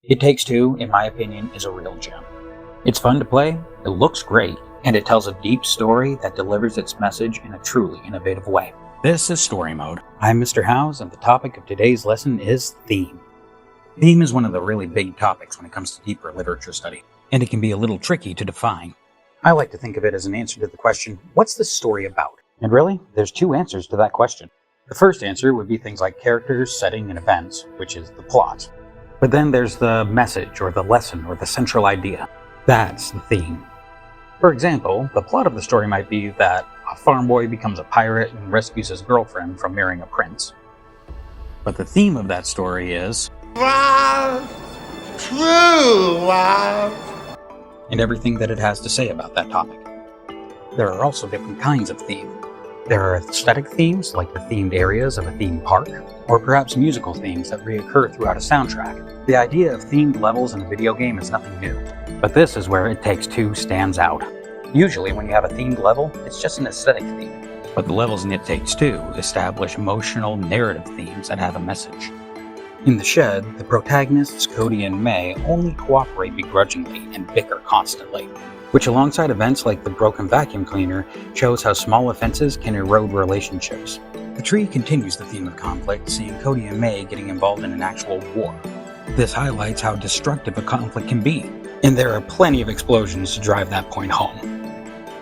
It Takes Two, in my opinion, is a real gem. It's fun to play, it looks great, and it tells a deep story that delivers its message in a truly innovative way. This is Story Mode. I'm Mr. Howes, and the topic of today's lesson is theme. Theme is one of the really big topics when it comes to deeper literature study, and it can be a little tricky to define. I like to think of it as an answer to the question, what's the story about? And really, there's two answers to that question. The first answer would be things like characters, setting, and events, which is the plot. But then there's the message, or the lesson, or the central idea. That's the theme. For example, the plot of the story might be that a farm boy becomes a pirate and rescues his girlfriend from marrying a prince. But the theme of that story is love, true love, and everything that it has to say about that topic. There are also different kinds of theme. There are aesthetic themes, like the themed areas of a theme park, or perhaps musical themes that reoccur throughout a soundtrack. The idea of themed levels in a video game is nothing new, but this is where It Takes Two stands out. Usually when you have a themed level, it's just an aesthetic theme, but the levels in It Takes Two establish emotional, narrative themes that have a message. In The Shed, the protagonists, Cody and May, only cooperate begrudgingly and bicker constantly, which alongside events like the broken vacuum cleaner shows how small offenses can erode relationships. The Tree continues the theme of conflict, seeing Cody and May getting involved in an actual war. This highlights how destructive a conflict can be, and there are plenty of explosions to drive that point home.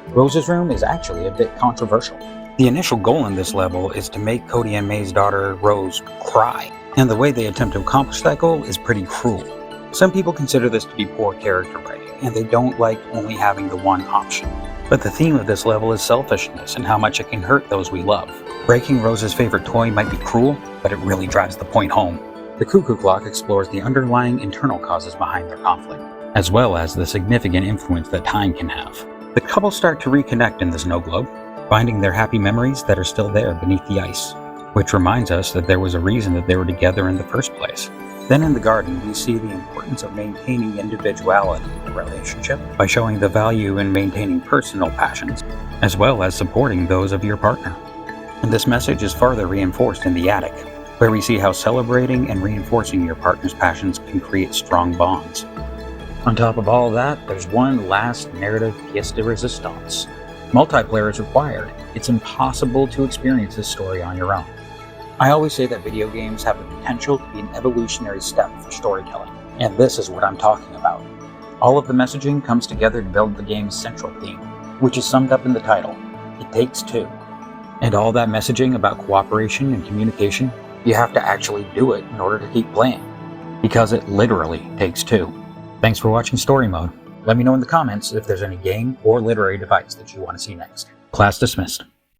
Rose's room is actually a bit controversial. The initial goal in this level is to make Cody and May's daughter, Rose, cry, and the way they attempt to accomplish that goal is pretty cruel. Some people consider this to be poor character writing, and they don't like only having the one option. But the theme of this level is selfishness and how much it can hurt those we love. Breaking Rose's favorite toy might be cruel, but it really drives the point home. The Cuckoo Clock explores the underlying internal causes behind their conflict, as well as the significant influence that time can have. The couple start to reconnect in the snow globe, finding their happy memories that are still there beneath the ice, which reminds us that there was a reason that they were together in the first place. Then in the garden, we see the importance of maintaining individuality in a relationship by showing the value in maintaining personal passions, as well as supporting those of your partner. And this message is further reinforced in the attic, where we see how celebrating and reinforcing your partner's passions can create strong bonds. On top of all that, there's one last narrative pièce de résistance. Multiplayer is required. It's impossible to experience this story on your own. I always say that video games have the potential to be an evolutionary step for storytelling, and this is what I'm talking about. All of the messaging comes together to build the game's central theme, which is summed up in the title, It Takes Two. And all that messaging about cooperation and communication, you have to actually do it in order to keep playing, because it literally takes two. Thanks for watching Story Mode. Let me know in the comments if there's any game or literary device that you want to see next. Class dismissed.